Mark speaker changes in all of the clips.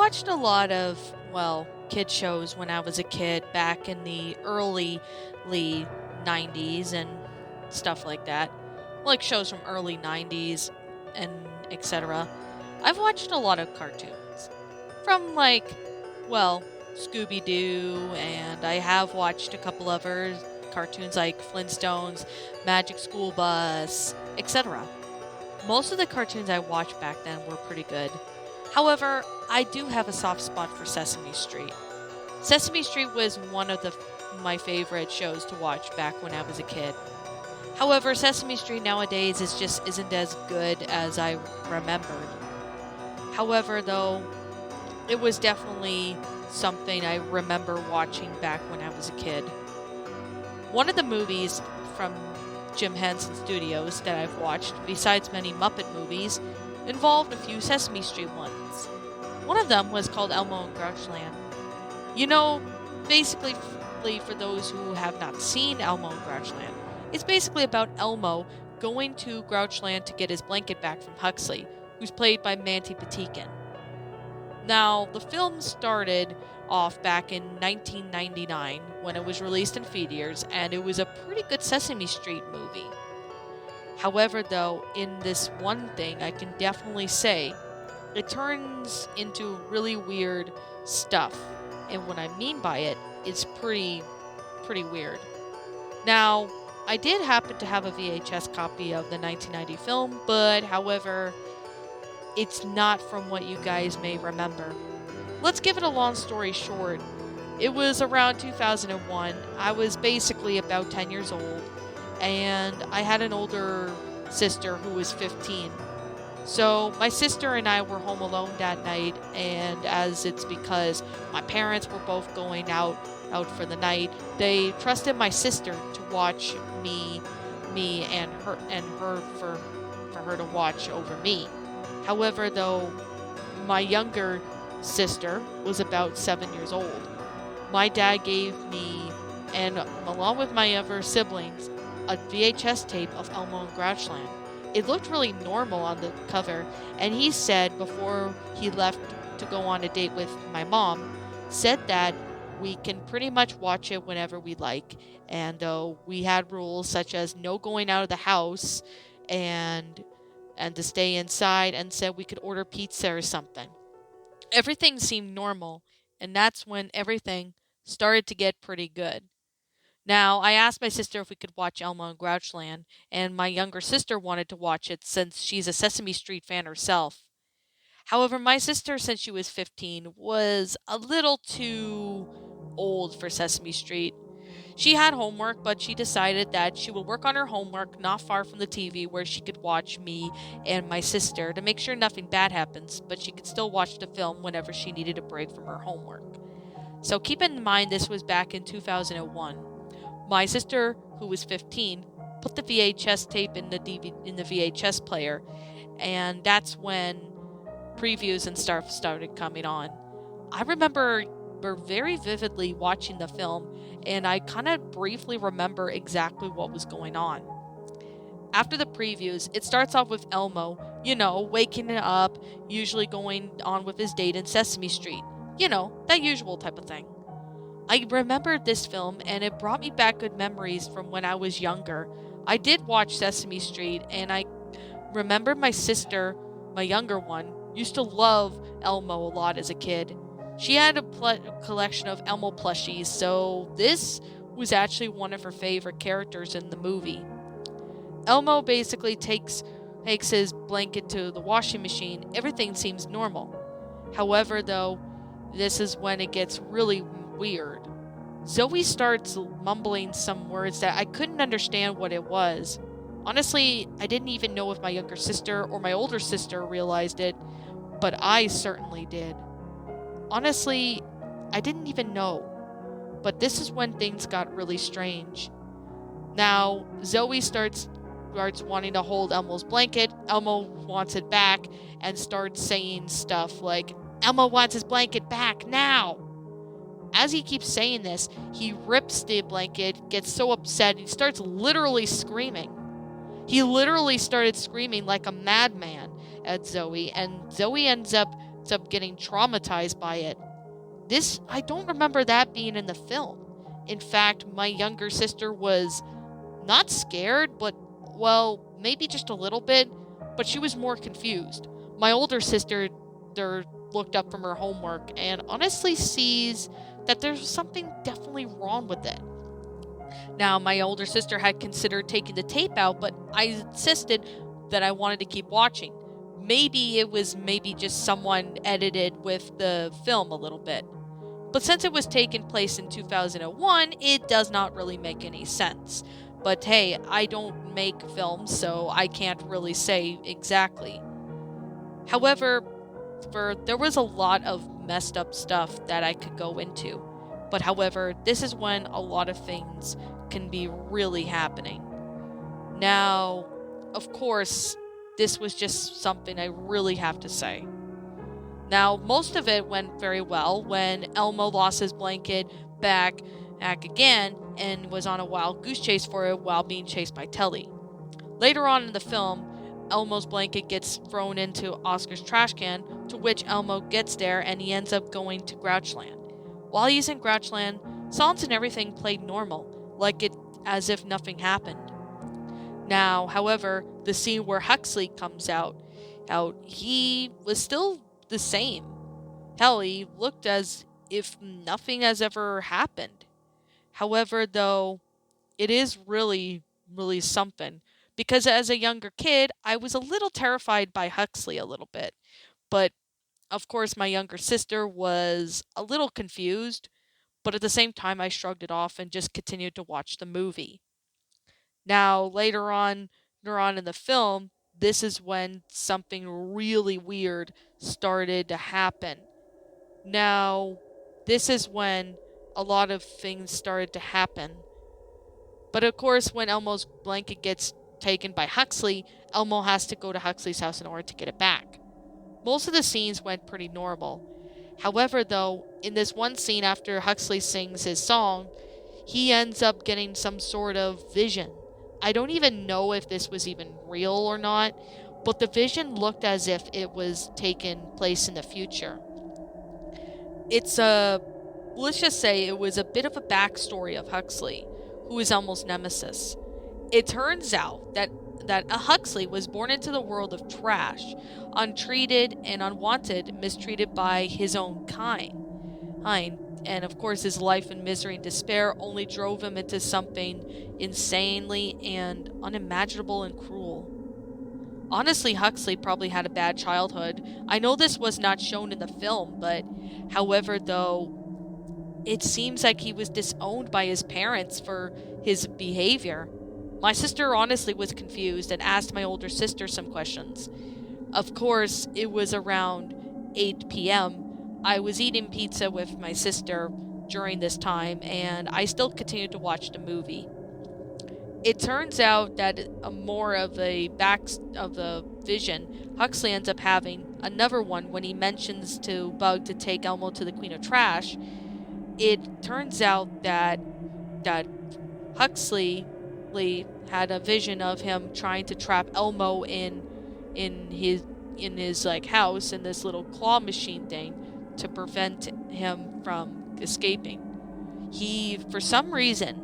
Speaker 1: watched a lot of, well, kid shows when I was a kid back in the early 90s and stuff like that. Like shows from early 90s and etc. I've watched a lot of cartoons. From well, Scooby Doo, and I have watched a couple other cartoons like Flintstones, Magic School Bus, etc. Most of the cartoons I watched back then were pretty good. However, I do have a soft spot for Sesame Street. Sesame Street was one of my favorite shows to watch back when I was a kid. However, Sesame Street nowadays isn't as good as I remembered. However, though, it was definitely something I remember watching back when I was a kid. One of the movies from Jim Henson Studios that I've watched, besides many Muppet movies, involved a few Sesame Street ones. One of them was called Elmo and Grouchland. You know, basically, for those who have not seen Elmo and Grouchland, it's basically about Elmo going to Grouchland to get his blanket back from Huxley, who's played by Mandy Patinkin. Now, the film started off back in 1999 when it was released in theaters, and it was a pretty good Sesame Street movie. However, though, in this one thing, I can definitely say it turns into really weird stuff. And what I mean by it is pretty weird. Now, I did happen to have a VHS copy of the 1990 film, but however, it's not from what you guys may remember. Let's give it a long story short. It was around 2001. I was basically about 10 years old, and I had an older sister who was 15. So my sister and I were home alone that night, and as it's because my parents were both going out for the night, they trusted my sister to watch me and her for her to watch over me. However, though, my younger sister was about 7 years old. My dad gave me, and along with my other siblings, a VHS tape of Elmo and Grouchland. It looked really normal on the cover, and he said before he left to go on a date with my mom, said that we can pretty much watch it whenever we like. And though we had rules such as no going out of the house and to stay inside, and said we could order pizza or something. Everything seemed normal, and that's when everything started to get pretty good. Now, I asked my sister if we could watch Elmo and Grouchland, and my younger sister wanted to watch it since she's a Sesame Street fan herself. However, my sister, since she was 15, was a little too old for Sesame Street. She had homework, but she decided that she would work on her homework not far from the TV where she could watch me and my sister to make sure nothing bad happens, but she could still watch the film whenever she needed a break from her homework. So keep in mind this was back in 2001. My sister, who was 15, put the VHS tape in the VHS player, and that's when previews and stuff started coming on. I remember very vividly watching the film, and I kind of briefly remember exactly what was going on. After the previews, it starts off with Elmo, waking up, usually going on with his date in Sesame Street. That usual type of thing. I remembered this film, and it brought me back good memories from when I was younger. I did watch Sesame Street, and I remember my sister, my younger one, used to love Elmo a lot as a kid. She had a collection of Elmo plushies, so this was actually one of her favorite characters in the movie. Elmo basically takes his blanket to the washing machine. Everything seems normal. However, though, this is when it gets really weird. Zoe starts mumbling some words that I couldn't understand what it was. Honestly, I didn't even know if my younger sister or my older sister realized it, but I certainly did. Honestly, I didn't even know, but this is when things got really strange. Now, Zoe starts wanting to hold Elmo's blanket. Elmo wants it back and starts saying stuff like, "Elmo wants his blanket back now!" As he keeps saying this, he rips the blanket, gets so upset, he starts literally screaming. He literally started screaming like a madman at Zoe, and Zoe ends up up getting traumatized by it. This, I don't remember that being in the film. In fact, my younger sister was not scared, but, well, maybe just a little bit, but she was more confused. My older sister there looked up from her homework and honestly sees that there's something definitely wrong with it. Now, my older sister had considered taking the tape out, but I insisted that I wanted to keep watching. Maybe it was just someone edited with the film a little bit. But since it was taking place in 2001, it does not really make any sense. But hey, I don't make films, so I can't really say exactly. However, there was a lot of messed up stuff that I could go into. But however, this is when a lot of things can be really happening. Now, of course, this was just something I really have to say. Now, most of it went very well when Elmo lost his blanket back again and was on a wild goose chase for it while being chased by Telly. Later on in the film, Elmo's blanket gets thrown into Oscar's trash can, to which Elmo gets there and he ends up going to Grouchland. While he's in Grouchland, songs and everything played normal, like it as if nothing happened. Now, however, the scene where Huxley comes out, he was still the same. Hell, he looked as if nothing has ever happened. However, though, it is really, really something. Because as a younger kid, I was a little terrified by Huxley a little bit. But, of course, my younger sister was a little confused. But at the same time, I shrugged it off and just continued to watch the movie. Now, later on in the film, this is when something really weird started to happen. Now, this is when a lot of things started to happen. But of course, when Elmo's blanket gets taken by Huxley, Elmo has to go to Huxley's house in order to get it back. Most of the scenes went pretty normal. However, though, in this one scene after Huxley sings his song, he ends up getting some sort of vision. I don't even know if this was even real or not, but the vision looked as if it was taking place in the future. It's let's just say it was a bit of a backstory of Huxley, who is Elmo's nemesis. It turns out that a Huxley was born into the world of trash, untreated and unwanted, mistreated by his own kind. And of course, his life in misery and despair only drove him into something insanely and unimaginable and cruel. Honestly, Huxley probably had a bad childhood. I know this was not shown in the film, but however, though, it seems like he was disowned by his parents for his behavior. My sister honestly was confused and asked my older sister some questions. Of course, it was around 8 p.m. I was eating pizza with my sister during this time, and I still continued to watch the movie. It turns out that more of a back of the vision, Huxley ends up having another one when he mentions to Bug to take Elmo to the Queen of Trash. It turns out that Huxley had a vision of him trying to trap Elmo in his like house in this little claw machine thing to prevent him from escaping. For some reason,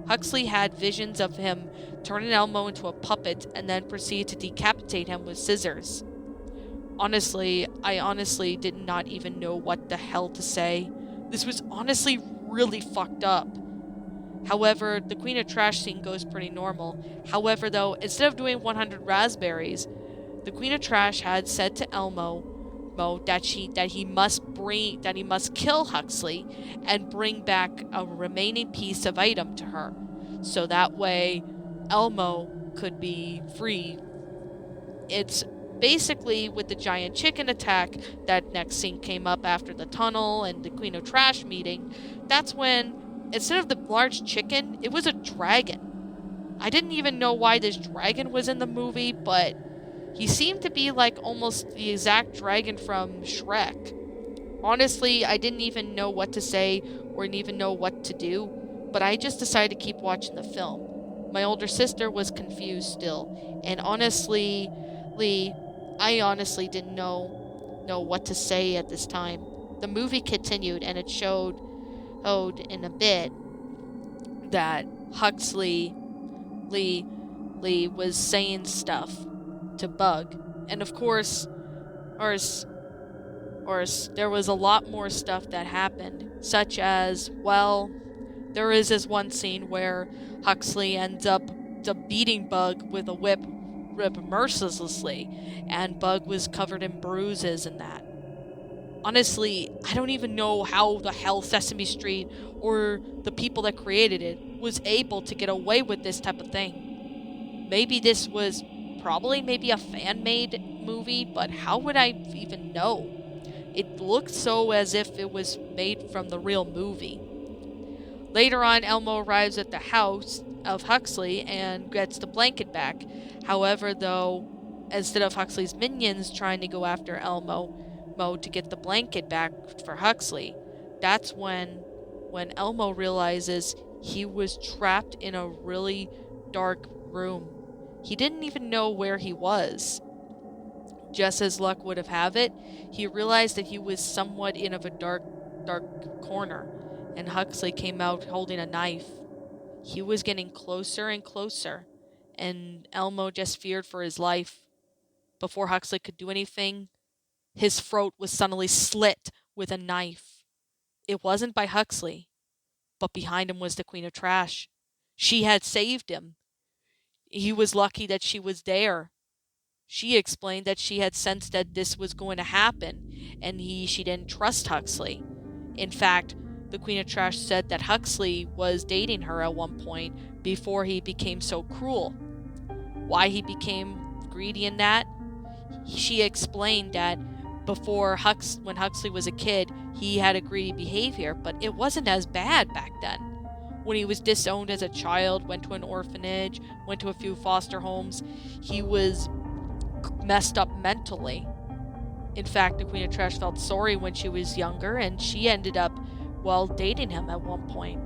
Speaker 1: Huxley had visions of him turning Elmo into a puppet and then proceed to decapitate him with scissors. Honestly, I honestly did not even know what the hell to say. This was honestly really fucked up. However, the Queen of Trash scene goes pretty normal. However, though, instead of doing 100 raspberries, the Queen of Trash had said to Elmo that he must kill Huxley and bring back a remaining piece of item to her, so that way Elmo could be free. It's basically with the giant chicken attack that next scene came up after the tunnel and the Queen of Trash meeting. That's when, instead of the large chicken, it was a dragon. I didn't even know why this dragon was in the movie, but he seemed to be like almost the exact dragon from Shrek. Honestly, I didn't even know what to say or didn't even know what to do, but I just decided to keep watching the film. My older sister was confused still, and honestly, I honestly didn't know know what to say at this time. The movie continued, and it showed in a bit that Huxley Lee Lee was saying stuff to Bug, and of course, or there was a lot more stuff that happened, such as, well, there is this one scene where Huxley ends up beating Bug with a whip mercilessly, and Bug was covered in bruises and that. Honestly, I don't even know how the hell Sesame Street or the people that created it was able to get away with this type of thing. Maybe this was probably maybe a fan-made movie, but how would I even know? It looked so as if it was made from the real movie. Later on, Elmo arrives at the house of Huxley and gets the blanket back. However, though, instead of Huxley's minions trying to go after Elmo to get the blanket back for Huxley, that's when Elmo realizes he was trapped in a really dark room. He didn't even know where he was. Just as luck would have it, he realized that he was somewhat in of a dark corner, and Huxley came out holding a knife. He was getting closer and closer, and Elmo just feared for his life. Before Huxley could do anything, his throat was suddenly slit with a knife. It wasn't by Huxley, but behind him was the Queen of Trash. She had saved him. He was lucky that she was there. She explained that she had sensed that this was going to happen, and she didn't trust Huxley. In fact, the Queen of Trash said that Huxley was dating her at one point before he became so cruel. Why he became greedy in that? She explained that when Huxley was a kid, he had a greedy behavior, but it wasn't as bad back then. When he was disowned as a child, went to an orphanage, went to a few foster homes, he was messed up mentally. In fact, the Queen of Trash felt sorry when she was younger, and she ended up, dating him at one point.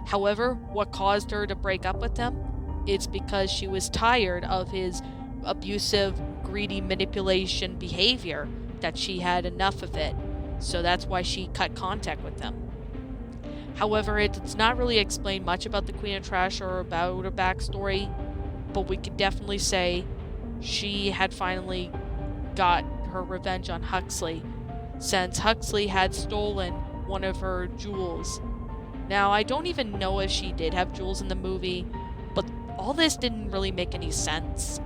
Speaker 1: However, what caused her to break up with him? It's because she was tired of his abusive, greedy manipulation behavior, that she had enough of it. So that's why she cut contact with him. However, it does not really explain much about the Queen of Trash or about her backstory, but we could definitely say she had finally got her revenge on Huxley, since Huxley had stolen one of her jewels. Now, I don't even know if she did have jewels in the movie, but all this didn't really make any sense.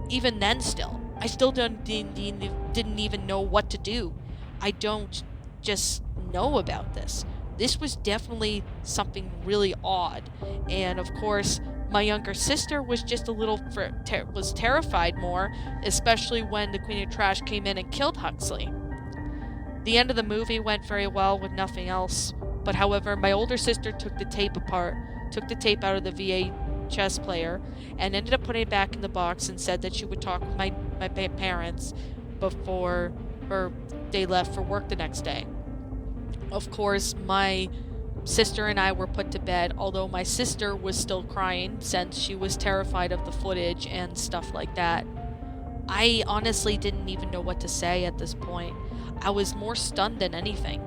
Speaker 1: Even then still, I still didn't even know what to do. I don't just know about this. This was definitely something really odd, and of course, my younger sister was just a little was terrified more, especially when the Queen of Trash came in and killed Huxley. The end of the movie went very well with nothing else, but however, my older sister took the tape out of the VHS player, and ended up putting it back in the box, and said that she would talk with my parents before they left for work the next day. Of course, my sister and I were put to bed, although my sister was still crying since she was terrified of the footage and stuff like that. I honestly didn't even know what to say at this point. I was more stunned than anything.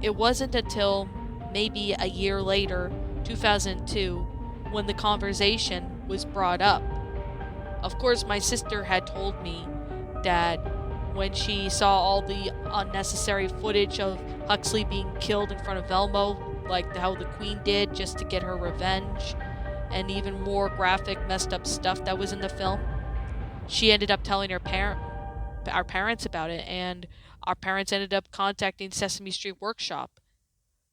Speaker 1: It wasn't until maybe a year later, 2002, when the conversation was brought up. Of course, my sister had told me that when she saw all the unnecessary footage of Huxley being killed in front of Elmo, like how the Queen did just to get her revenge, and even more graphic, messed up stuff that was in the film, she ended up telling our parents about it, and our parents ended up contacting Sesame Street Workshop.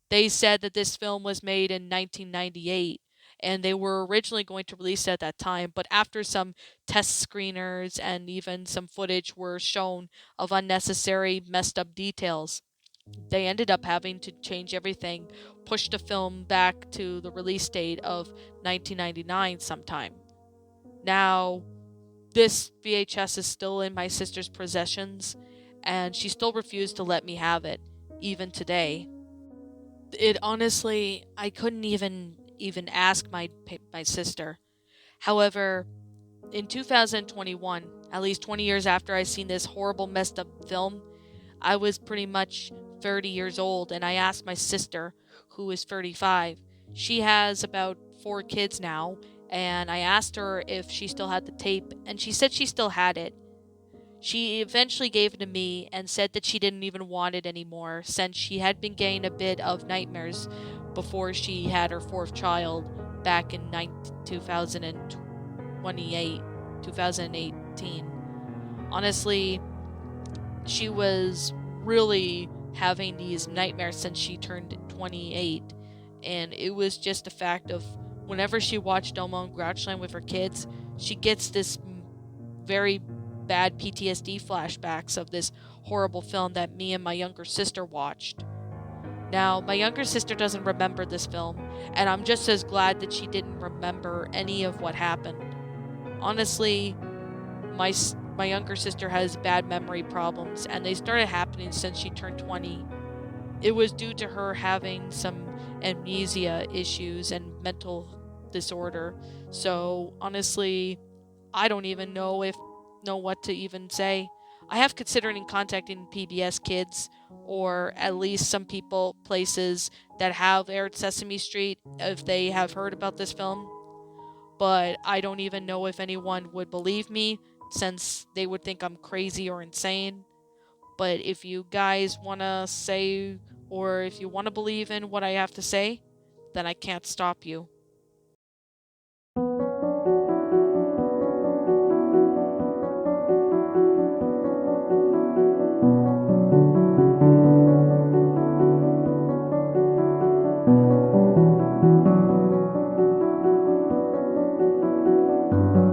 Speaker 1: They said that this film was made in 1998, and they were originally going to release it at that time, but after some test screeners and even some footage were shown of unnecessary, messed up details, they ended up having to change everything, push the film back to the release date of 1999 sometime. Now, this VHS is still in my sister's possessions, and she still refused to let me have it, even today. It honestly, I couldn't even ask my sister. However, in 2021, At least 20 years after I seen this horrible, messed up film, I was pretty much 30 years old, and I asked my sister, who is 35. She has about 4 kids now, and I asked her if she still had the tape, and she said she still had it. She eventually gave it to me and said that she didn't even want it anymore since she had been getting a bit of nightmares before she had her 4th child back in 2028, 2018. Honestly, she was really having these nightmares since she turned 28, and it was just a fact of whenever she watched Elmo and Grouchland with her kids, she gets this very bad PTSD flashbacks of this horrible film that me and my younger sister watched. Now, my younger sister doesn't remember this film, and I'm just as glad that she didn't remember any of what happened. Honestly, my younger sister has bad memory problems, and they started happening since she turned 20. It was due to her having some amnesia issues and mental disorder. So, honestly, I don't even know what to even say. I have considered contacting PBS Kids or at least some places that have aired Sesame Street if they have heard about this film, but I don't even know if anyone would believe me since they would think I'm crazy or insane. But if you guys want to say or if you want to believe in what I have to say, then I can't stop you.